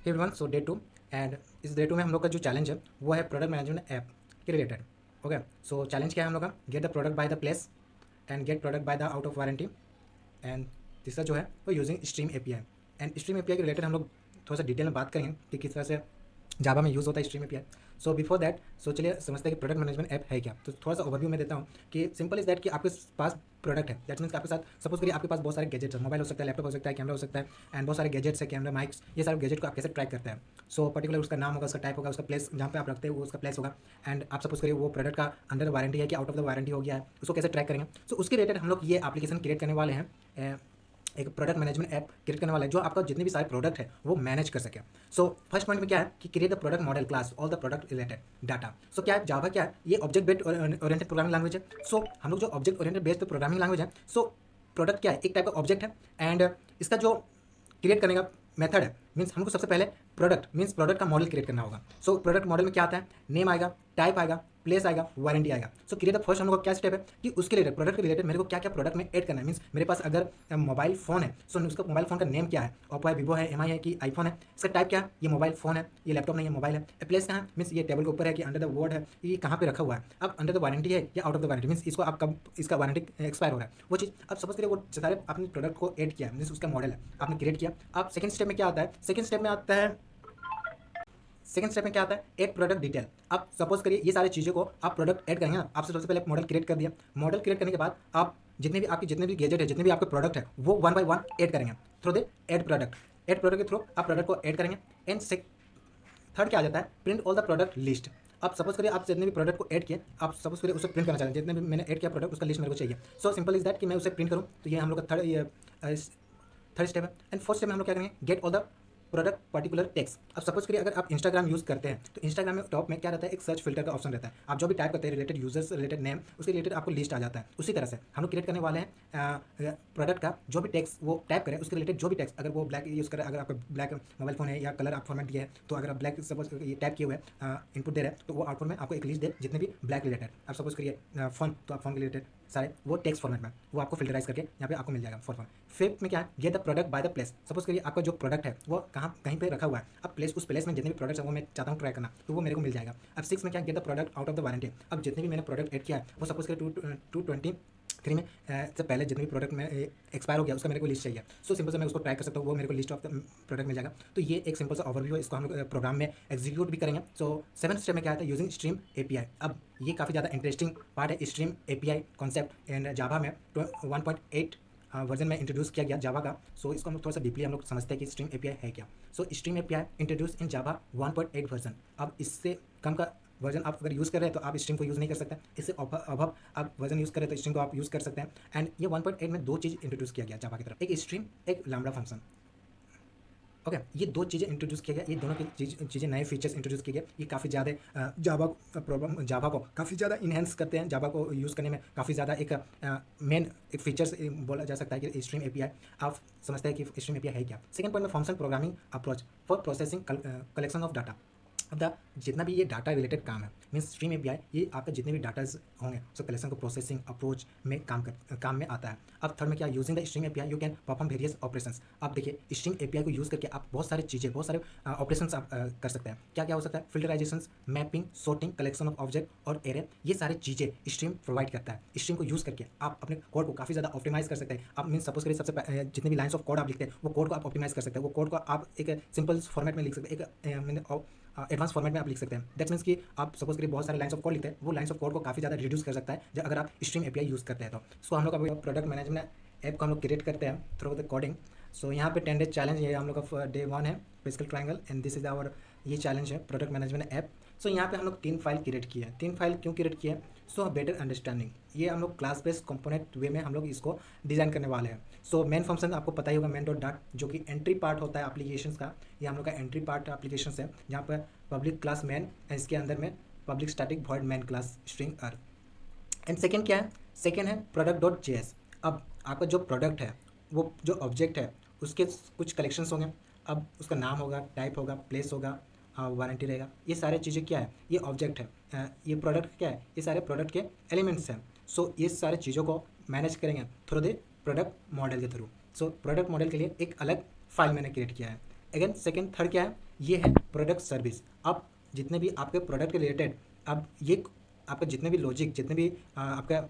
Hey everyone, so day 2 and इस day 2 में हम लोग का जो चैलेंज है वो है प्रोडक्ट मैनेजमेंट ऐप के रिलेटेड। ओके, सो चैलेंज क्या है हम लोग का? Get the product by the place and get product by the out of warranty. And तीसरा जो है वो using stream API. And stream API के रिलेटेड हम लोग थोड़ा सा डिटेल में बात करेंगे कि किस तरह से जावा में यूज़ होता है stream API. So before that, so चलिए समझते हैं कि प्रोडक्ट मैनेजमेंट ऐप है क्या। तो थोड़ा सा ओवरव्यू में देता हूँ कि सिंपल इज दैट कि आपके पास प्रोडक्ट है, दैट मीन्स आपके साथ सपोज करिए आपके पास बहुत सारे गैजेट्स है, मोबाइल हो सकता है, लैपटॉप हो सकता है, कैमरा हो सकता है, एंड बहुत सारे गैजेट्स है, कैमरा, माइक्स, ये सारे गैजेट को आप कैसे ट्रैक करते हैं। सो पर्टिकुलर उसका नाम होगा, उसका टाइप होगा, उसका प्लेस जहाँ पे आप रखते हैं वो उसका प्लेस होगा। एंड आप सपोज करिए वो प्रोडक्ट का अंडर वारंटी है कि आउट ऑफ द वारंटी हो गया है, उसको कैसे ट्रैक करेंगे। सो उसके रिलेटेड हम लोग ये एप्लीकेशन क्रिएट करने वाले हैं, एक प्रोडक्ट मैनेजमेंट ऐप क्रिएट करने वाला है जो आपका जितने भी सारे प्रोडक्ट है वो मैनेज कर सके। सो फर्स्ट पॉइंट में क्या है कि create the product model class all the product related data. So क्या है जावा, क्या है ये object based oriented programming language है। सो हम लोग जो object oriented based programming language है, सो प्रोडक्ट क्या है, एक टाइप का ऑब्जेक्ट है। एंड इसका जो क्रिएट करने का मेथड है, मीन्स हमको सबसे पहले प्रोडक्ट मीन्स प्रोडक्ट का मॉडल क्रिएट करना होगा। सो प्रोडक्ट मॉडल में क्या आता है, नेम आएगा, टाइप आएगा, प्लेस आएगा, वारंटी आएगा। सो क्रिएट द फर्स्ट हम लोग का क्या स्टेप है कि उसके रिलेटेड प्रोडक्ट के रिलेटेड मेरे को क्या क्या प्रोडक्ट में ऐड करना है। मीन्स मेरे पास अगर मोबाइल फोन है, सो उसका मोबाइल फोन का नेम क्या है, ओप्पो है, वीवो है, एमआई है कि आईफोन है, इसका टाइप क्या है, ये मोबाइल फोन है, ये लैपटॉप नहीं है, मोबाइल है। प्लेस कहाँ है, मीन्स ये टेबल के ऊपर है कि अंडर द वर्ड है, ये कहाँ पे रखा हुआ है। अब अंडर द वारंटी है या out of the warranty, means इसको आप कब इसका वारंटी एक्सपायर हो रहा है वो चीज़। अब सपोज करिए वो सारे आपने प्रोडक्ट को ऐड किया, मीन्स उसका मॉडल है आपने क्रिएट किया। अब सेकंड स्टेप में क्या आता है, सेकंड स्टेप में आता है एक प्रोडक्ट डिटेल। अब सपोज करिए ये सारी चीज़ों को आप प्रोडक्ट ऐड करेंगे ना, आपसे सबसे पहले मॉडल क्रिएट कर दिया। मॉडल क्रिएट करने के बाद आप जितने भी गैजेट है, जितने भी आपके प्रोडक्ट है वो वन बाय वन ऐड करेंगे थ्रू द ऐड प्रोडक्ट के थ्रू आप प्रोडक्ट को ऐड करेंगे। एंड थर्ड क्या आ जाता है, print all the product list. अब सपोज करिए आप जितने भी प्रोडक्ट को ऐड किए, आप सपोज करिए उसे प्रिंट करना चाहते हैं, जितने भी मैंने ऐड किया प्रोडक्ट उसका लिस्ट मेरे को चाहिए। सो सिंपल इज दैट कि मैं उसे प्रिंट करूँ, तो ये हम लोग का थर्ड स्टेप है। एंड फोर्थ स्टेप में हम लोग क्या करेंगे, get all the product particular text. अब सपोज करिए अगर आप इंस्टाग्राम यूज़ करते हैं तो इंस्टाग्राम में टॉप में क्या रहता है, एक सर्च फिल्टर का ऑप्शन रहता है। आप जो भी टाइप करते हैं रिलेटेड यूजर्स, रिलेटेड नेम, उसके रिलेटेड आपको लिस्ट आ जाता है। उसी तरह से हम लोग क्रिएट करने वाले हैं प्रोडक्ट का जो भी टेक्स्ट वो टाइप करें, उसके रिलेटेड जो भी टेक्स्ट, अगर वो ब्लैक यूज़ करें, अगर आपका ब्लैक मोबाइल फोन है या कलर आप फॉर्मेट दिया है, तो अगर आप ब्लैक सपोज ये टाइप किए हुए इनपुट दे रहे हैं तो वो आउटपुट में आपको एक लिस्ट दे जितने भी ब्लैक रिलेटेड। आप सपोज करिए फोन, तो आप फोन के रिलेटेड सारे वो टेक्स्ट फॉर्मेट में वो आपको फिल्टराइज करके यहाँ पे आपको मिल जाएगा फॉर। फिफ्थ में क्या है, gate the product by the place. Suppose करिए आपका जो प्रोडक्ट है वो कहीं पे रखा हुआ है, अब उस प्लेस में जितने भी प्रोडक्ट्स है वो मैं चाहता हूँ ट्राई करना, तो वो मेरे को मिल जाएगा। अब सिक्स में क्या, gate the product out of the warranty. अब जितने भी मैंने प्रोडक्ट ऐड किया है वो सपोज करिए 223 में से पहले जितने भी प्रोडक्ट में एक्सपायर हो गया उसका मेरे को लिस्ट चाहिए। सो सिंपल से मैं उसको ट्राई कर सकता हूँ, वो मेरे को लिस्ट ऑफ द प्रोडक्ट मिल जाएगा। तो ये एक सिंपल सा ओवरव्यू है, इसको हम लोग प्रोग्राम में एग्जीक्यूट भी करेंगे। सो सेवंथ स्टेप में क्या आता है, यूजिंग स्ट्रीम एपीआई। अब ये काफ़ी ज़्यादा इंटरेस्टिंग पार्ट है, स्ट्रीम एपीआई कॉन्सेप्ट। एंड जावा में 1.8 वर्जन में इंट्रोड्यूस किया गया जावा का। सो इसको हम लोग थोड़ा सा डीपली हम लोग समझते हैं कि स्ट्रीम एपीआई है क्या। So stream API introduce in Java 1.8 version. अब इससे कम का वर्जन आप अगर यूज़ कर रहे हैं तो आप स्ट्रीम को यूज़ नहीं कर सकते, इससे अब आप वर्जन यूज़ करें तो स्ट्रीम को आप यूज़ कर सकते हैं। एंड ये 1.8 में दो चीज़ इंट्रोड्यूस किया गया जावा की तरफ, एक स्ट्रीम, एक लैम्बडा फंक्शन। ओके, ये दो चीज़ें इंट्रोड्यूस किया गया, ये दोनों की चीज़ें नए फीचर्स इंट्रोड्यूस किए गए। ये काफ़ी ज़्यादा जावा को काफ़ी ज़्यादा इन्हेंस करते हैं, जावा को यूज़ करने में काफ़ी ज़्यादा एक मेन एक फीचर्स बोला जा सकता है कि स्ट्रीम एपीआई। आप समझते हैं कि स्ट्रीम एपीआई है क्या। सेकंड पॉइंट में function programming approach for processing collection of data. अब जितना भी ये डाटा रिलेटेड काम है, मीन्स स्ट्रीम एपीआई ये आपके जितने भी डाटाज होंगे उसको कलेक्शन को प्रोसेसिंग अप्रोच में काम में आता है। अब थर्ड में क्या, using the stream API you can perform various operations. आप देखिए स्ट्रीम एपीआई को यूज़ करके आप बहुत सारे ऑपरेशंस आप कर सकते हैं। क्या क्या हो सकता है, filterization, mapping, sorting, collection of object और एरे, ये सारी चीज़ें स्ट्रीम प्रोवाइड करता है। स्ट्रीम को यूज़ करके आप अपने कोड को काफ़ी ज़्यादा ऑप्टिमाइज कर सकते हैं। आप मीन सपोज करिए सबसे जितने भी लाइन्स ऑफ कोड आप लिखते हैं वो कोड को आप ऑप्टिमाइज कर सकते हैं। वो कोड को आप एक सिंपल फॉर्मेट में लिख सकते हैं, एक एडवांस फॉर्मेट में आप लिख सकते हैं। दैट मीन्स कि आप सपोज करिए बहुत सारे लाइन्स ऑफ कोड लिखते हैं, वो लाइन्स ऑफ कोड को काफ़ी ज़्यादा रिड्यूस कर सकता है जब अगर आप स्ट्रीम एपीआई यूज़ करते हैं तो। सो हम लोग अभी प्रोडक्ट मैनेजमेंट ऐप को हम लोग क्रिएट करते हैं थ्रू द कोडिंग। सो यहाँ पे 10 डेज चैलेंज, ये हम लोग का डे 1 है, physical triangle, and this is our ये चैलेंज है प्रोडक्ट मैनेजमेंट ऐप। सो यहाँ पे हम लोग 3 फाइल क्रिएट किए हैं। 3 फाइल क्यों क्रिएट किए हैं, सो बेटर अंडरस्टैंडिंग, ये हम लोग क्लास बेस्ड कंपोनेंट वे में हम लोग इसको डिज़ाइन करने वाले हैं। सो मेन फंक्शन आपको पता ही होगा, मेन डॉट डाट, जो कि एंट्री पार्ट होता है एप्लीकेशन का, ये हम लोग का एंट्री पार्ट एप्लीकेशन है जहाँ पर पब्लिक क्लास मैन, इसके अंदर में public static void main class string अर। एंड सेकेंड क्या है, सेकेंड है प्रोडक्ट डॉट जेएस। अब आपका जो प्रोडक्ट है, वो जो ऑब्जेक्ट है उसके कुछ कलेक्शंस होंगे। अब उसका नाम होगा, टाइप होगा, प्लेस होगा, वारंटी रहेगा। ये सारे चीज़ें क्या है, ये ऑब्जेक्ट है, ये प्रोडक्ट क्या है, ये सारे प्रोडक्ट के एलिमेंट्स हैं। सो ये सारे चीज़ों को मैनेज करेंगे थ्रू द प्रोडक्ट मॉडल के थ्रू। सो प्रोडक्ट मॉडल के लिए एक अलग फाइल मैंने क्रिएट किया है। अगेन सेकेंड थर्ड क्या है, ये है प्रोडक्ट सर्विस। अब जितने भी आपके प्रोडक्ट के रिलेटेड, अब ये आपका जितने भी लॉजिक, जितने भी आपका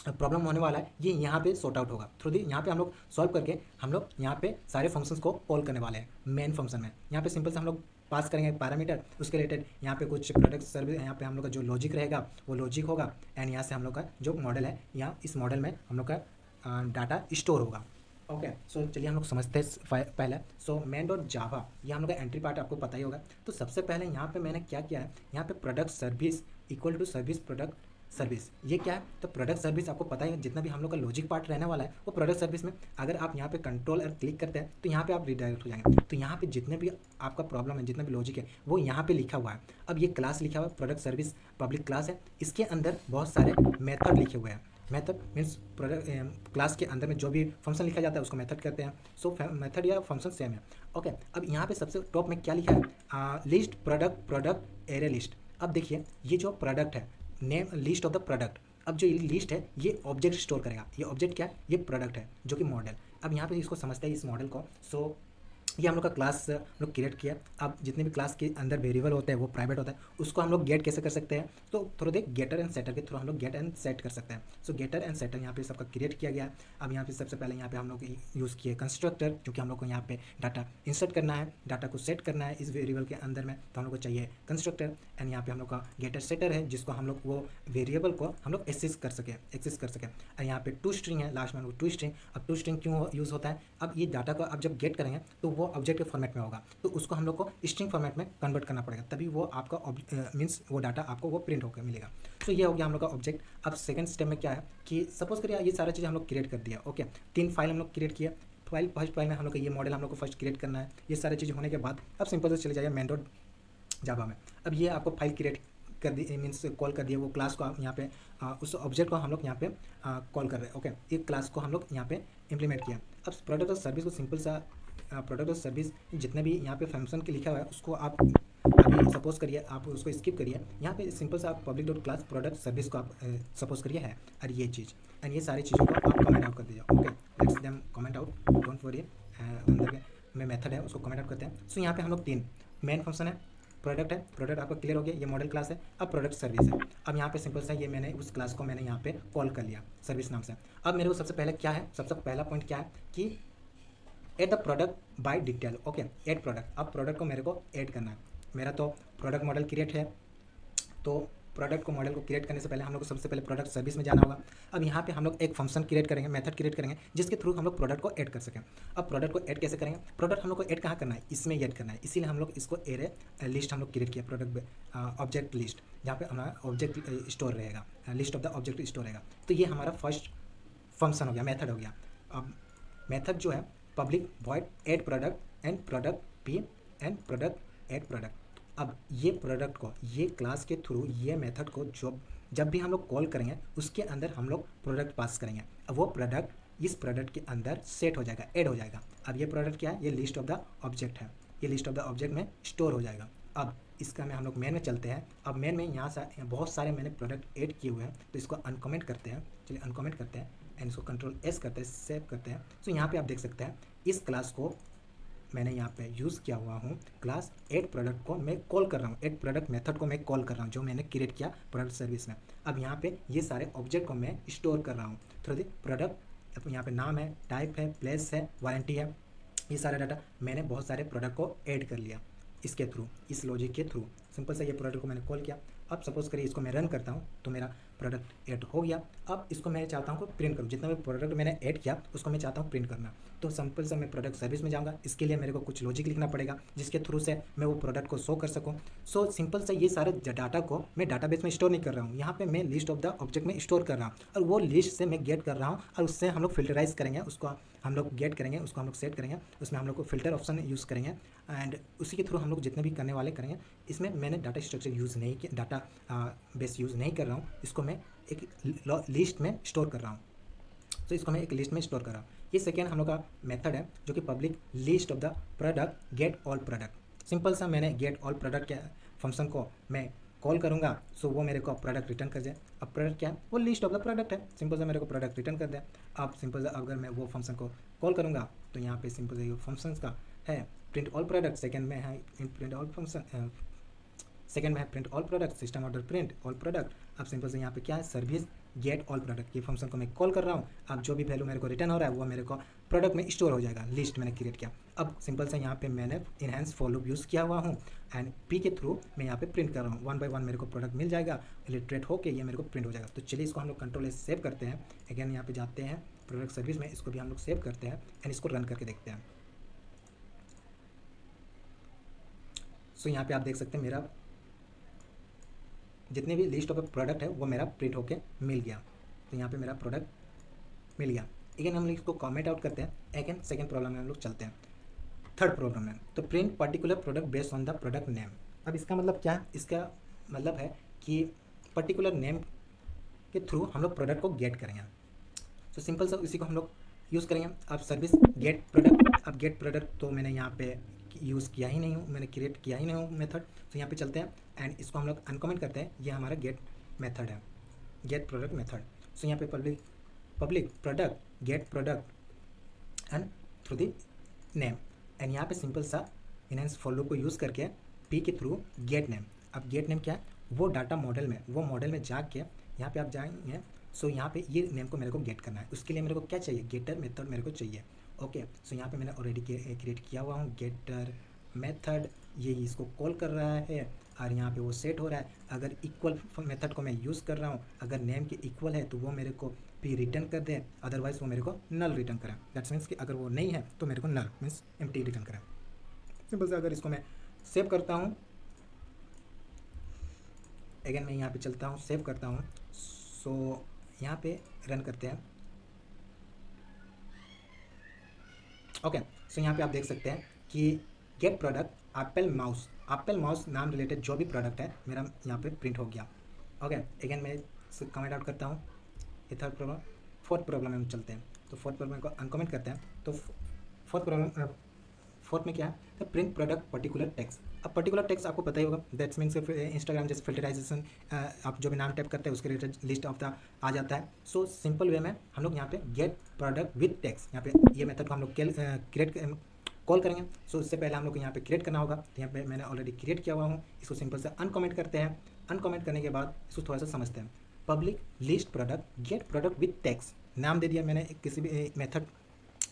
प्रॉब्लम होने वाला है, ये यहाँ पे सॉर्ट आउट होगा थ्रू दी। यहाँ पे हम लोग सॉल्व करके हम लोग यहाँ पे सारे फंक्शंस को कॉल करने वाले हैं मेन फंक्शन में। यहाँ पे सिंपल से हम लोग पास करेंगे पैरामीटर, उसके रिलेटेड यहाँ पे कुछ प्रोडक्ट सर्विस, यहाँ पे हम लोग का जो लॉजिक रहेगा वो लॉजिक होगा, एंड यहाँ से हम लोग का जो मॉडल है, यहाँ इस मॉडल में हम लोग का डाटा स्टोर होगा। ओके, सो चलिए हम लोग समझते हैं पहले। सो मेन डॉट जावा, ये हम लोग का एंट्री पार्ट आपको पता ही होगा। तो सबसे पहले यहाँ पे मैंने क्या किया है, यहाँ पे product service equal to service product service, ये क्या है? तो प्रोडक्ट सर्विस आपको पता ही है, जितना भी हम लोग का लॉजिक पार्ट रहने वाला है वो प्रोडक्ट सर्विस में, अगर आप यहाँ पे कंट्रोल और क्लिक करते हैं तो यहाँ पे आप रिडायरेक्ट हो जाएंगे। तो यहाँ पे जितने भी आपका प्रॉब्लम है, जितना भी लॉजिक है, वो यहाँ पे लिखा हुआ है। अब ये क्लास लिखा हुआ है, प्रोडक्ट सर्विस पब्लिक क्लास है, इसके अंदर बहुत सारे मेथड लिखे हुए हैं। मेथड मीन्स प्रोडक्ट क्लास के अंदर में जो भी फंक्शन लिखा जाता है उसको मेथड कहते हैं। सो मेथड या फंक्शन सेम है। ओके, अब यहाँ पे सबसे टॉप में क्या लिखा है, लिस्ट प्रोडक्ट एरे लिस्ट। अब देखिए ये जो प्रोडक्ट है, name list of the product, अब जो ये लिस्ट है ये ऑब्जेक्ट स्टोर करेगा। ये ऑब्जेक्ट क्या है? ये प्रोडक्ट है जो कि मॉडल। अब यहाँ पे इसको समझते हैं इस मॉडल को। सो ये हम लोग का क्लास हम लोग क्रिएट किया। अब जितने भी क्लास के अंदर वेरिएबल होते हैं वो प्राइवेट होता है, उसको हम लोग गेट कैसे कर सकते हैं? तो through the getter and setter के थ्रू हम लोग गेट एंड सेट कर सकते हैं। सो गेटर एंड सेटर यहाँ पे सबका क्रिएट किया गया। अब यहाँ पे सबसे पहले यहाँ पे हम लोग यूज़ किए कंस्ट्रक्टर, क्योंकि हम लोग को यहाँ पे डाटा इंसर्ट करना है, डाटा को सेट करना है इस वेरिएबल के अंदर में, तो हम लोग को चाहिए कंस्ट्रक्टर। एंड यहाँ पे हम लोग का गेटर सेटर है, जिसको हम लोग वो वेरिएबल को हम लोग एक्सेस कर सकें। और यहाँ पे टू स्ट्रिंग है, लास्ट में हम लोग टू स्ट्रिंग। अब टू स्ट्रिंग क्यों यूज़ होता है? अब ये डाटा को अब जब गेट करेंगे तो वो ऑब्जेक्ट के फॉर्मेट में होगा, तो उसको हम लोग को स्ट्रिंग फॉर्मेट में कन्वर्ट करना पड़ेगा, तभी वो आपका मीन्स वो डाटा आपको वो प्रिंट होकर मिलेगा। तो ये हो गया हम लोग का ऑब्जेक्ट। अब सेकंड स्टेप में क्या है कि सपोज करिए ये सारी चीज़ें हम लोग क्रिएट कर दिया। ओके, 3 फाइल हम लोग क्रिएट किया। फर्स्ट फाइल में हम लोग का ये मॉडल हम लोग को फर्स्ट क्रिएट करना है। ये सारी चीज़ होने के बाद अब सिंपल से चले जाइए मेन डॉट जावा में। अब ये आपको फाइल क्रिएट कर दी, मीन्स कॉल कर दिया वो क्लास को। आप यहाँ पे उस ऑब्जेक्ट को हम लोग यहाँ पे कॉल कर रहे हैं। ओके, एक क्लास को हम लोग यहाँ पे इम्प्लीमेंट किया। अब प्रोडक्ट और सर्विस को सिंपल सा प्रोडक्ट और सर्विस जितने भी यहाँ पे फंक्शन के लिखा हुआ है उसको आप अभी सपोज करिए, आप उसको स्किप करिए। यहाँ पे सिंपल सा आप public dot class product service को आप सपोज करिए है, और ये चीज़ एंड ये सारी चीज़ों को आप कमेंट आउट कर दीजिए। Okay, let's them comment out, don't worry. अंदर में मेथड है उसको कमेंट आउट करते हैं। सो यहाँ पे हम लोग 3 मेन फंक्शन है, प्रोडक्ट है, प्रोडक्ट आपका क्लियर हो गया, ये मॉडल क्लास है। अब प्रोडक्ट सर्विस है। अब यहाँ पे सिंपल सा ये मैंने उस क्लास को मैंने यहाँ पे कॉल कर लिया सर्विस नाम से। अब मेरे को सबसे पहले क्या है, सबसे पहला पॉइंट क्या है कि add the product by detail. Okay, add product. अब प्रोडक्ट को मेरे को ऐड करना है। मेरा तो प्रोडक्ट मॉडल क्रिएट है, तो प्रोडक्ट को मॉडल को क्रिएट करने से पहले हम लोग को सबसे पहले प्रोडक्ट सर्विस में जाना होगा। अब यहाँ पे हम लोग एक फंक्शन क्रिएट करेंगे, मेथड क्रिएट करेंगे, जिसके थ्रू हम लोग प्रोडक्ट को ऐड कर सकें। अब प्रोडक्ट को ऐड कैसे करेंगे? प्रोडक्ट हम लोग को ऐड कहाँ करना है? इसमें ऐड करना है, इसीलिए हम लोग इसको एरे लिस्ट हम लोग क्रिएट किया, प्रोडक्ट ऑब्जेक्ट लिस्ट, जहाँ पे हमारा ऑब्जेक्ट स्टोर रहेगा, list of the object store रहेगा। तो ये हमारा फर्स्ट फंक्शन हो गया, मेथड हो गया। अब मेथड जो है public void add product and product P and product add product. अब ये प्रोडक्ट को, ये क्लास के थ्रू ये मेथड को जब भी हम लोग कॉल करेंगे उसके अंदर हम लोग प्रोडक्ट पास करेंगे। अब वो प्रोडक्ट इस प्रोडक्ट के अंदर सेट हो जाएगा, ऐड हो जाएगा। अब ये प्रोडक्ट क्या है? ये लिस्ट ऑफ द ऑब्जेक्ट है, ये लिस्ट ऑफ द ऑब्जेक्ट में स्टोर हो जाएगा। अब इसका में हम लोग मेन में चलते हैं। अब मेन में यहाँ से बहुत सारे मैंने प्रोडक्ट ऐड किए हुए हैं, तो इसको अनकमेंट करते हैं। चलिए अनकमेंट करते हैं एंड इसको कंट्रोल एस करते हैं, सेव करते हैं। तो यहाँ पे आप देख सकते हैं इस क्लास को मैंने यहाँ पे यूज़ किया हुआ हूँ, क्लास ऐड प्रोडक्ट को मैं कॉल कर रहा हूँ, ऐड प्रोडक्ट मेथड को मैं कॉल कर रहा हूँ, जो मैंने क्रिएट किया प्रोडक्ट सर्विस में। अब यहाँ पे ये सारे ऑब्जेक्ट को मैं स्टोर कर रहा हूँ थ्रू द प्रोडक्ट। अब यहाँ पे नाम है, टाइप है, प्लेस है, वारंटी है, ये सारा डाटा मैंने बहुत सारे प्रोडक्ट को ऐड कर लिया इसके थ्रू, इस लॉजिक के थ्रू। सिंपल से ये प्रोडक्ट को मैंने कॉल किया। अब सपोज करिए इसको मैं रन करता हूँ तो मेरा प्रोडक्ट ऐड हो गया। अब इसको मैं चाहता हूँ कि प्रिंट करूँ, जितना भी प्रोडक्ट मैंने ऐड किया उसको मैं चाहता हूँ प्रिंट करना। तो सिंपल से मैं प्रोडक्ट सर्विस में जाऊँगा, इसके लिए मेरे को कुछ लॉजिक लिखना पड़ेगा जिसके थ्रू से मैं वो प्रोडक्ट को शो कर सकूँ। सो सिंपल से ये सारे डाटा को मैं डाटाबेस में स्टोर नहीं कर रहा हूँ, यहाँ पे मैं लिस्ट ऑफ द ऑब्जेक्ट में स्टोर कर रहा हूँ, और वो लिस्ट से मैं गेट कर रहा हूँ, और उससे हम लोग फिल्टराइज करेंगे, उसको हम लोग गेट करेंगे, उसको हम लोग सेट करेंगे, उसमें हम लोग को फिल्टर ऑप्शन यूज़ करेंगे, एंड उसी के थ्रू हम लोग जितने भी करने वाले करेंगे। इसमें मैंने डाटा स्ट्रक्चर यूज़ नहीं किया, डाटा बेस यूज़ नहीं कर रहा हूँ, इसको मैं एक लिस्ट में स्टोर कर रहा हूँ। तो इसको मैं एक लिस्ट में स्टोर कर रहा हूँ। ये सेकेंड हम लोग का मेथड है जो कि public list of the product get all product. Simple सा मैंने गेट ऑल प्रोडक्ट के फंक्शन को मैं कॉल करूँगा, सो वो मेरे को प्रोडक्ट रिटर्न कर जाए। अब प्रोडक्ट क्या है? वो लिस्ट ऑफ द प्रोडक्ट है, सिंपल सा मेरे को प्रोडक्ट रिटर्न कर दे। अब सिंपल सा अगर मैं वो फंक्शन को कॉल करूँगा तो यहाँ पे सिंपल सा ये फंक्शन का है प्रिंट ऑल प्रोडक्ट, सेकंड में है प्रिंट ऑल फंक्शन, सेकंड में है print all product, system order print all product. अब सिंपल से यहाँ पे क्या है, सर्विस गेट ऑल प्रोडक्ट, ये फंक्शन को मैं कॉल कर रहा हूँ। अब जो भी वैल्यू मेरे को रिटर्न हो रहा है वो मेरे को प्रोडक्ट में स्टोर हो जाएगा, लिस्ट मैंने क्रिएट किया। अब सिंपल से यहाँ पे मैंने इनहेंस फॉर लूप यूज़ किया हुआ हूँ एंड पी के थ्रू मैं यहाँ पे प्रिंट कर रहा हूँ, 1 बाय 1 मेरे को प्रोडक्ट मिल जाएगा, इलिट्रेट होके ये मेरे को प्रिंट हो जाएगा। तो चलिए इसको हम लोग कंट्रोल से सेव करते हैं। अगेन यहाँ पे जाते हैं प्रोडक्ट सर्विस में, इसको भी हम लोग सेव करते हैं एंड इसको रन करके देखते हैं। सो यहाँ पे आप देख सकते हैं मेरा जितने भी लिस्ट ऑफ प्रोडक्ट है वो मेरा प्रिंट होके मिल गया। तो यहाँ पे मेरा प्रोडक्ट मिल गया। अगेन हम लोग इसको कमेंट आउट करते हैं। अगेन सेकंड प्रॉब्लम में हम लोग चलते हैं, थर्ड प्रॉब्लम में। तो print particular product based on the product name. अब इसका मतलब क्या है, इसका मतलब है कि पर्टिकुलर नेम के थ्रू हम लोग प्रोडक्ट को गेट करेंगे। तो सिंपल सा इसी को हम लोग यूज़ करेंगे। अब सर्विस गेट प्रोडक्ट, अब गेट प्रोडक्ट तो मैंने यहाँ पे यूज़ किया ही नहीं हूँ, मैंने क्रिएट किया ही नहीं हूँ मेथड। तो यहाँ पे चलते हैं एंड इसको हम लोग अनकमेंट करते हैं। ये हमारा गेट मेथड है, गेट प्रोडक्ट मेथड। सो यहाँ पे public product get product and through the name and यहाँ पे सिंपल सा इनहेंस फॉर लूप को यूज़ करके पी के थ्रू गेट नेम। अब गेट नेम क्या है, वो डाटा मॉडल में, वो मॉडल में जाके यहाँ पे आप जाएंगे। सो यहाँ पे ये नेम को मेरे को गेट करना है, उसके लिए मेरे को क्या चाहिए, गेटर मेथड मेरे को चाहिए। ओके, सो यहाँ पे मैंने ऑलरेडी क्रिएट किया हुआ हूँ गेटर मेथड, ये इसको कॉल कर रहा है और यहाँ पे वो सेट हो रहा है। अगर इक्वल मेथड को मैं यूज़ कर रहा हूँ, अगर नेम के इक्वल है तो वो मेरे को पी रिटर्न कर दे, अदरवाइज वो मेरे को नल रिटर्न करें। दैट्स मीन्स कि अगर वो नहीं है तो मेरे को नल मीन्स एम्प्टी रिटर्न करें। सिंपल से अगर इसको मैं सेव करता हूँ, अगेन मैं यहाँ पे चलता हूँ, सेव करता हूँ। सो यहाँ पे रन करते हैं। ओके, सो यहाँ पे आप देख सकते हैं कि गेट प्रोडक्ट एप्पल माउस नाम रिलेटेड जो भी प्रोडक्ट है मेरा यहाँ पे प्रिंट हो गया। ओके, अगेन मैं कमेंट आउट करता हूँ। ये थर्ड प्रॉब्लम। फोर्थ प्रॉब्लम में हम चलते हैं। तो फोर्थ प्रॉब्लम को अनकमेंट करते हैं। तो फोर्थ में क्या है, प्रिंट प्रोडक्ट पर्टिकुलर टेक्स्ट। अब पर्टिकुलर टेक्स्ट आपको पता ही होगा, दैट्स मीन्स इंस्टाग्राम जैसे फिल्टराइजेशन, आप जो भी नाम टाइप करते हैं उसके रिलेटेड लिस्ट ऑफ द आ जाता है। सो सिंपल वे में हम लोग यहाँ पे गेट प्रोडक्ट विद टेक्स्ट, यहाँ पे ये मेथड को हम लोग क्रिएट कॉल करेंगे। सो उससे पहले हम लोग को यहाँ पे क्रिएट करना होगा। तो यहाँ पे मैंने ऑलरेडी क्रिएट किया हुआ हूँ, इसको सिंपल से अनकमेंट करते हैं। अनकमेंट करने के बाद इसको थोड़ा सा समझते हैं। Public list product get product with text, नाम दे दिया मैंने किसी भी मेथड,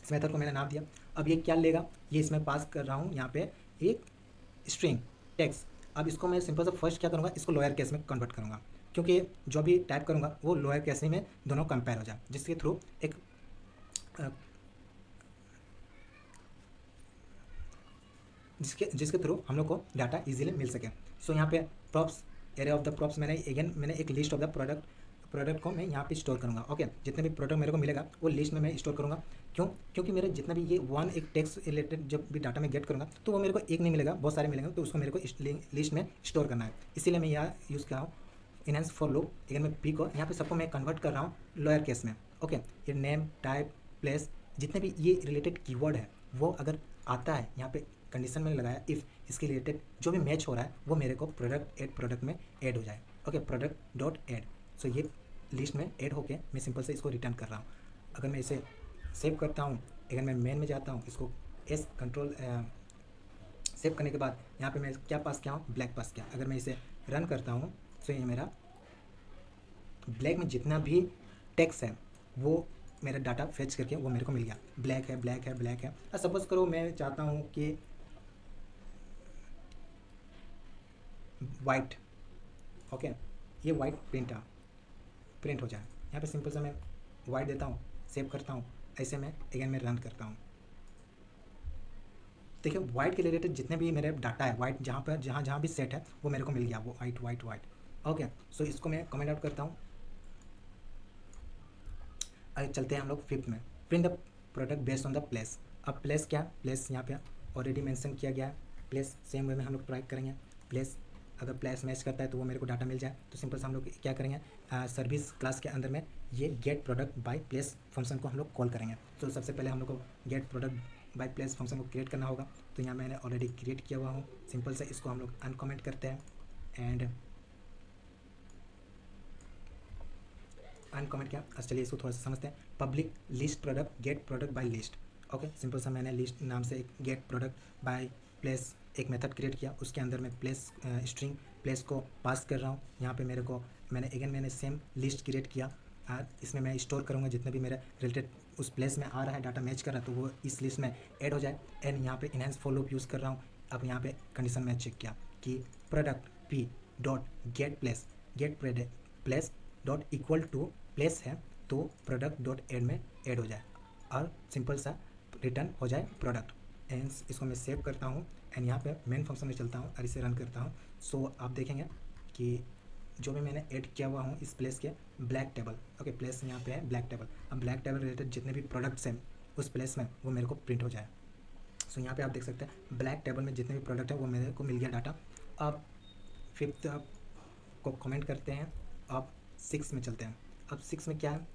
इस मेथड को मैंने नाम दिया। अब ये क्या लेगा, ये इसमें पास कर रहा हूँ यहाँ पे एक स्ट्रिंग टेक्स्ट। अब इसको मैं सिंपल से फर्स्ट क्या करूँगा, इसको लोअर केस में कन्वर्ट करूँगा, क्योंकि जो भी टाइप करूँगा वो लोअर केस में दोनों कंपेयर हो जाए, जिसके थ्रू एक जिसके थ्रू हम लोग को डाटा इजीली मिल सके। सो यहाँ पे props, array of the props, मैंने एक लिस्ट ऑफ द प्रोडक्ट को मैं यहाँ पे स्टोर करूँगा। ओके, जितने भी प्रोडक्ट मेरे को मिलेगा वो लिस्ट में मैं स्टोर करूँगा। क्यों, क्योंकि मेरे जितना भी ये एक टेक्स्ट रिलेटेड जब भी डाटा में गेट करूँगा तो वो मेरे को एक नहीं मिलेगा, बहुत सारे मिलेंगे, तो उसको मेरे को लिस्ट में स्टोर करना है। इसीलिए मैं यहाँ यूज़ कर रहा हूँ इनहेंस फॉर लूप। अगर मैं पी को यहाँ पे सबको मैं कन्वर्ट कर रहा हूँ लोअर केस में। ओके, ये नेम, टाइप, प्लेस, जितने भी ये रिलेटेड कीवर्ड है वो अगर आता है यहाँ पे कंडीशन में लगाया, इफ़ इसके रिलेटेड जो भी मैच हो रहा है वो मेरे को प्रोडक्ट में ऐड हो जाए। Okay, product dot add. So ये लिस्ट में ऐड होके मैं सिंपल से इसको रिटर्न कर रहा हूँ। अगर मैं इसे सेव करता हूँ, अगर मैं मेन में जाता हूँ, इसको एस कंट्रोल सेव करने के बाद यहाँ पे मैं क्या पास किया हूँ, ब्लैक पास किया। अगर मैं इसे रन करता हूँ तो ये मेरा ब्लैक में जितना भी टेक्स्ट है वो मेरा डाटा फेच करके वो मेरे को मिल गया। ब्लैक है, ब्लैक है, ब्लैक है। और सपोज करो मैं चाहता हूँ कि वाइट, ओके, ये वाइट प्रिंट हो जाए। यहाँ पे सिंपल से मैं वाइट देता हूँ, सेव करता हूँ, ऐसे में अगेन मैं रन करता हूँ। देखिए वाइट के रिलेटेड जितने भी मेरे डाटा है, वाइट जहाँ पर जहाँ भी सेट है वो मेरे को मिल गया, वो वाइट। ओके, सो इसको मैं कमेंट आउट करता हूँ। आगे चलते हैं हम लोग फिफ्थ में, print the product based on the place. अब प्लेस क्या, प्लेस यहाँ पे ऑलरेडी मेंशन किया गया है। प्लेस सेम वे में हम लोग ट्राई करेंगे। प्लेस अगर प्लेस मैच करता है तो वो मेरे को डाटा मिल जाए। तो सिंपल से हम लोग क्या करेंगे, सर्विस क्लास के अंदर में ये get product by place function को हम लोग कॉल करेंगे। तो सबसे पहले हम लोग को get product by place function को क्रिएट करना होगा। तो यहाँ मैंने ऑलरेडी क्रिएट किया हुआ हूँ। सिंपल से इसको हम लोग अनकमेंट करते हैं एंड अनकमेंट किया। चलिए इसको थोड़ा सा समझते हैं। Public list product get product by list. Okay, simple सा मैंने लिस्ट नाम से एक गेट प्रोडक्ट बाय प्लेस एक मेथड क्रिएट किया, उसके अंदर मैं प्लेस स्ट्रिंग प्लेस को पास कर रहा हूँ। यहाँ पे मेरे को मैंने सेम लिस्ट क्रिएट किया और इसमें मैं स्टोर करूँगा जितने भी मेरे रिलेटेड उस प्लेस में आ रहा है, डाटा मैच कर रहा है, तो वो इस लिस्ट में ऐड हो जाए। एंड यहाँ पे इनहेंस फॉर लूप यूज़ कर रहा हूँ। अब यहाँ पे कंडीशन में चेक किया कि product P dot get place dot equal to place है, तो प्रोडक्ट डॉट एड में ऐड हो जाए और सिंपल सा रिटर्न हो जाए प्रोडक्ट। एंड इसको मैं सेव करता हूँ एंड यहाँ पे मेन फंक्शन में चलता हूँ और इसे रन करता हूँ। सो आप देखेंगे कि जो भी मैंने ऐड किया हुआ हूँ इस प्लेस के ब्लैक टेबल, ओके प्लेस यहाँ पे है ब्लैक टेबल। अब ब्लैक टेबल रिलेटेड जितने भी प्रोडक्ट्स हैं उस प्लेस में वो मेरे को प्रिंट हो जाए। सो यहाँ पे आप देख सकते हैं ब्लैक टेबल में जितने भी प्रोडक्ट है वो मेरे को मिल गया डाटा। अब फिफ्थ को कमेंट करते हैं। अब 6 में चलते हैं। अब 6 में क्या है?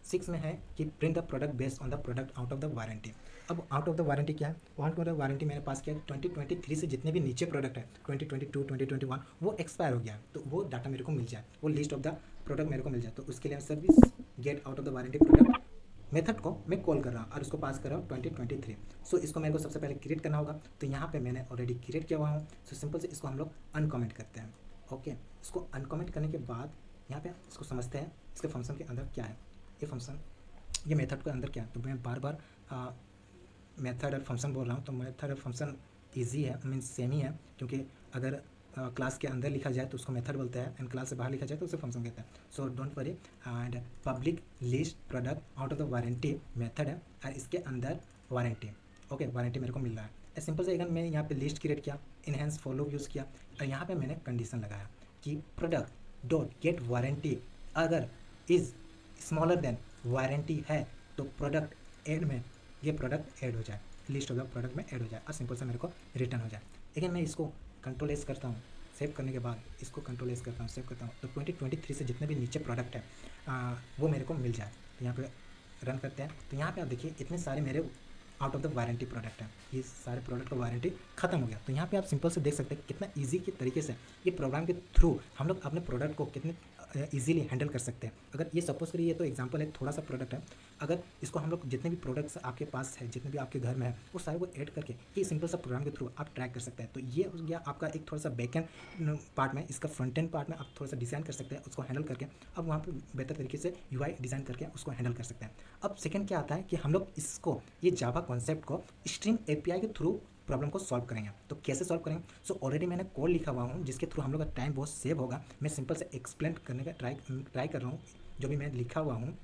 6 में है कि print the product based on the product out of the warranty. अब आउट ऑफ द वारंटी क्या है? आउट ऑफ द वारंटी मैंने पास किया 2023 से जितने भी नीचे प्रोडक्ट है 2022 2021 वो एक्सपायर हो गया है, तो वो डाटा मेरे को मिल जाए, वो लिस्ट ऑफ द प्रोडक्ट मेरे को मिल जाए। तो उसके लिए service get out of the warranty product method को मैं कॉल कर रहा हूँ और उसको पास कर रहा हूँ 2023। सो इसको मेरे को सबसे पहले क्रिएट करना होगा, तो यहाँ पे मैंने ऑलरेडी क्रिएट किया हुआ हूँ। सो सिंपल से इसको हम लोग अनकमेंट करते हैं। ओके, इसको अनकमेंट करने के बाद यहाँ पे इसको समझते हैं इसके फंक्शन के अंदर क्या है। ये फंक्शन ये मेथड के अंदर क्या है, तो मैं बार बार मेथड और फंक्शन बोल रहा हूँ। तो मेथड और फंक्शन ईजी है, मीन्स सेम ही है, क्योंकि अगर क्लास के अंदर लिखा जाए तो उसको मेथड बोलते हैं एंड क्लास से बाहर लिखा जाए तो उसे फंक्शन कहते हैं। So don't worry. And public list product out of the warranty method है और इसके अंदर वारंटी, ओके वारंटी मेरे को मिल रहा है। सिंपल से अगर मैं यहाँ पे लिस्ट क्रिएट किया, इनहेंस फॉर लूप यूज़ किया और यहाँ पे मैंने कंडीशन लगाया कि प्रोडक्ट डॉट गेट वारंटी अगर इज़ स्मॉलर देन वारंटी है तो प्रोडक्ट ऐड में ये प्रोडक्ट ऐड हो जाए, लिस्ट ऑफ द प्रोडक्ट में ऐड हो जाए और सिंपल से मेरे को रिटर्न हो जाए। लेकिन मैं इसको कंट्रोल एस करता हूँ, सेव करने के बाद इसको कंट्रोल एस करता हूँ, सेव करता हूँ, तो 2023 से जितने भी नीचे प्रोडक्ट है वो मेरे को मिल जाए। तो यहाँ पे रन करते हैं, तो यहाँ पे आप देखिए इतने सारे मेरे out of the warranty product है, ये सारे प्रोडक्ट का वारंटी खत्म हो गया। तो यहाँ पे आप सिंपल से देख सकते हैं कितना ईजी के तरीके से ये प्रोग्राम के थ्रू हम लोग अपने प्रोडक्ट को कितने ईजिली हैंडल कर सकते हैं। अगर ये सपोज करिए, ये तो एग्जांपल है, थोड़ा सा प्रोडक्ट है, अगर इसको हम लोग जितने भी प्रोडक्ट्स आपके पास है, जितने भी आपके घर में है, वो सारे को ऐड करके ये सिंपल सा प्रोग्राम के थ्रू आप ट्रैक कर सकते हैं। तो ये हो गया आपका एक थोड़ा सा बैक एंड पार्ट में, इसका फ्रंट एंड पार्ट में आप थोड़ा सा डिज़ाइन कर सकते हैं, उसको हैंडल करके अब वहाँ पर बेहतर तरीके से UI डिज़ाइन करके उसको हैंडल कर सकते हैं। अब सेकेंड क्या आता है कि हम लोग इसको ये जावा कॉन्सेप्ट को स्ट्रीम API के थ्रू प्रॉब्लम को सॉल्व करेंगे। तो कैसे सॉल्व करेंगे? सो ऑलरेडी मैंने कोड लिखा हुआ हूँ जिसके थ्रू हम लोग का टाइम बहुत सेव होगा। मैं सिंपल से एक्सप्लेन करने का ट्राई कर रहा हूँ जो भी मैं लिखा हुआ हूँ।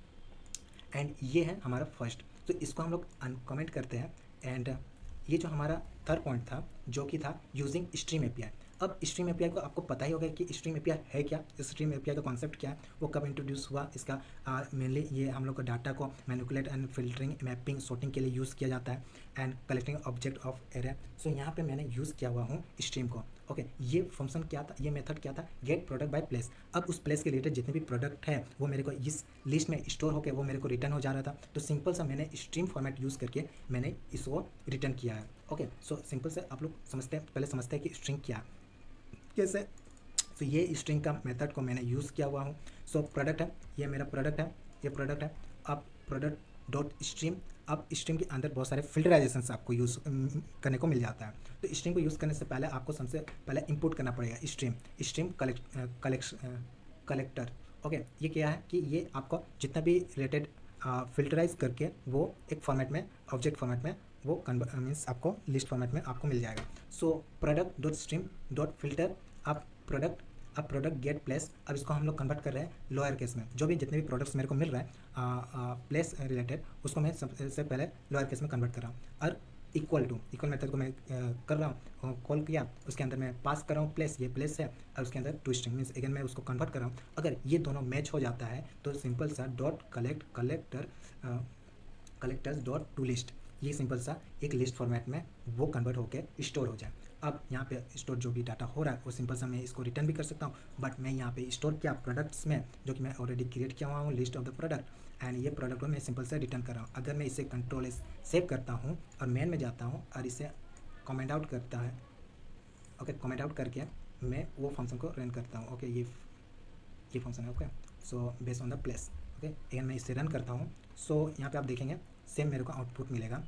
एंड ये है हमारा फर्स्ट, तो इसको हम लोग अनकमेंट करते हैं। एंड ये जो हमारा थर्ड पॉइंट था जो कि था यूजिंग स्ट्रीम API। अब स्ट्रीम API को आपको पता ही होगा कि स्ट्रीम API है क्या, स्ट्रीम API का कॉन्सेप्ट क्या है, वो कब इंट्रोड्यूस हुआ। इसका मेनली ये हम लोग का डाटा को manipulate and filtering, mapping, sorting के लिए यूज़ किया जाता है and collecting object of array. So यहाँ पे मैंने यूज़ किया हुआ हूँ स्ट्रीम को। ओके, ये फंक्शन क्या था, ये मेथड क्या था, गेट प्रोडक्ट बाय प्लेस। अब उस प्लेस के रिलेटेड जितने भी प्रोडक्ट है वो मेरे को इस लिस्ट में स्टोर होकर वो मेरे को रिटर्न हो जा रहा था। तो सिंपल सा मैंने स्ट्रीम फॉर्मेट यूज़ करके मैंने इसको रिटर्न किया है। ओके, सो सिंपल से आप लोग समझते हैं, पहले समझते हैं कि स्ट्रिंग क्या है कैसे। तो ये स्ट्रिंग का मेथड को मैंने यूज़ किया हुआ हूँ। सो प्रोडक्ट है, ये मेरा प्रोडक्ट है, ये प्रोडक्ट है। अब प्रोडक्ट डॉट स्ट्रीम, अब स्ट्रीम के अंदर बहुत सारे फिल्टराइजेशन आपको यूज़ करने को मिल जाता है। तो स्ट्रीम को यूज़ करने से पहले आपको सबसे पहले इंपोर्ट करना पड़ेगा स्ट्रीम कलेक्टर। ओके, ये क्या है कि ये आपको जितना भी रिलेटेड फिल्टराइज करके वो एक फॉर्मेट में, ऑब्जेक्ट फॉर्मेट में वो मीन्स आपको लिस्ट फॉर्मेट में आपको मिल जाएगा। So product dot stream dot filter अब प्रोडक्ट गेट प्लेस। अब इसको हम लोग कन्वर्ट कर रहे हैं लोअर केस में। जो भी जितने भी प्रोडक्ट्स मेरे को मिल रहा है प्लेस रिलेटेड उसको मैं सबसे पहले लोअर केस में कन्वर्ट कर रहा हूँ। और इक्वल मेथड को मैं कर रहा हूँ, कॉल किया, उसके अंदर मैं पास कर रहा हूँ प्लेस, ये प्लेस है, और उसके अंदर टू स्ट्रिंग मीन्स अगेन मैं उसको कन्वर्ट कर रहा हूँ। अगर ये दोनों मैच हो जाता है तो सिंपल सा dot collectors dot to list, ये सिंपल सा एक लिस्ट फॉर्मेट में वो कन्वर्ट होकर स्टोर हो जाए। अब यहाँ पे स्टोर जो भी डाटा हो रहा है वो सिंपल सा मैं इसको रिटर्न भी कर सकता हूँ, बट मैं यहाँ पे स्टोर किया प्रोडक्ट्स में जो कि मैं ऑलरेडी क्रिएट किया हुआ हूँ list of the product. And ये प्रोडक्ट को मैं सिंपल से रिटर्न कर रहा हूँ। अगर मैं इसे कंट्रोल सेव करता हूँ और मेन में जाता हूँ और इसे कमेंट आउट करता है, ओके कमेंट आउट करके मैं वो फंक्शन को रन करता हूँ। ओके, ये फंक्शन है। Okay, so based on the place. Okay, again मैं इसे रन करता हूँ। सो यहाँ पे आप देखेंगे सेम मेरे को आउटपुट मिलेगा।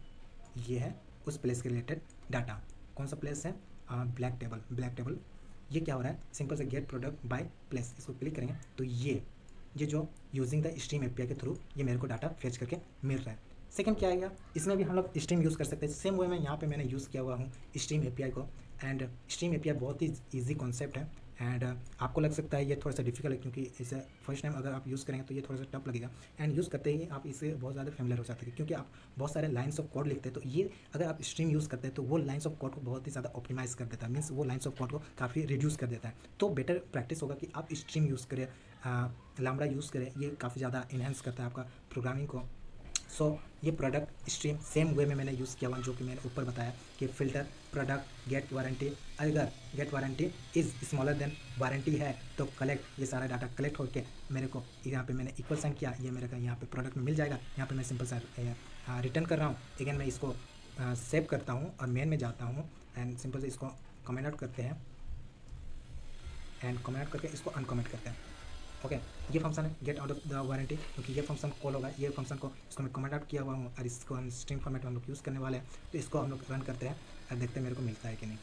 ये है उस प्लेस के रिलेटेड डाटा। कौन सा प्लेस है? Black table. ये क्या हो रहा है? सिंपल से गेट प्रोडक्ट बाय प्लेस, इसको क्लिक करेंगे तो ये जो यूजिंग द स्ट्रीम एपीआई के थ्रू ये मेरे को डाटा फेच करके मिल रहा है। सेकंड क्या आएगा? इसमें भी हम लोग स्ट्रीम यूज़ कर सकते हैं। सेम वे में यहाँ पे मैंने यूज़ किया हुआ हूँ स्ट्रीम एपीआई को। एंड स्ट्रीम एपीआई बहुत ही ईजी कॉन्सेप्ट है। एंड आपको लग सकता है ये थोड़ा सा डिफिकल्ट है, क्योंकि इसे फर्स्ट टाइम अगर आप यूज़ करेंगे तो ये थोड़ा सा टफ लगेगा। एंड यूज़ करते ही आप इससे बहुत ज़्यादा फेमिलियर हो जाते हैं, क्योंकि आप बहुत सारे लाइन्स ऑफ कोड लिखते हैं। तो ये अगर आप स्ट्रीम यूज़ करते हैं तो वो लाइन्स ऑफ कोड को बहुत ही ज़्यादा ऑप्टिमाइज़ कर देता है, मीन्स वो लाइन्स ऑफ कोड को काफ़ी रिड्यूस कर देता है। तो बेटर प्रैक्टिस होगा कि आप स्ट्रीम यूज़ करें, लैम्ब्डा यूज़ करें। ये काफ़ी ज़्यादा इन्हेंस करता है आपका प्रोग्रामिंग को। सो ये प्रोडक्ट स्ट्रीम सेम वे में मैंने यूज़ किया हुआ, जो कि मैंने ऊपर बताया कि फ़िल्टर प्रोडक्ट गेट वारंटी। अगर get warranty is smaller than warranty है तो कलेक्ट, ये सारा डाटा कलेक्ट होकर मेरे को यहाँ पे मैंने इक्वल साइन किया, ये मेरे को यहाँ पे प्रोडक्ट में मिल जाएगा। यहाँ पे मैं सिंपल सा रिटर्न कर रहा हूँ। अगेन मैं इसको सेव करता हूँ और मेन में जाता हूँ एंड सिंपल से इसको कमेंट आउट करते हैं एंड कमेंट आउट करके इसको अनकमेंट करते हैं। ओके, ये फंक्शन है get out of the warranty, क्योंकि ये फंक्शन कॉल होगा। ये फंक्शन को इसको मैं कमेंट आउट किया हुआ हूँ और इसको हम स्ट्रिंग फॉर्मेट में हम लोग यूज़ करने वाले हैं। तो इसको हम लोग रन करते हैं और देखते हैं मेरे को मिलता है कि नहीं।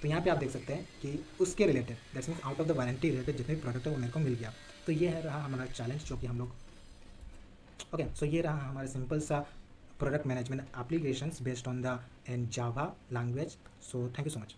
तो यहाँ पे आप देख सकते हैं कि उसके related, that's means out of the warranty related जितने भी प्रोडक्ट है वो मेरे को मिल गया। तो ये है रहा हमारा चैलेंज जो कि हम लोग ओके। सो ये रहा हमारा सिंपल सा product management applications based on the in Java language. So thank you so much.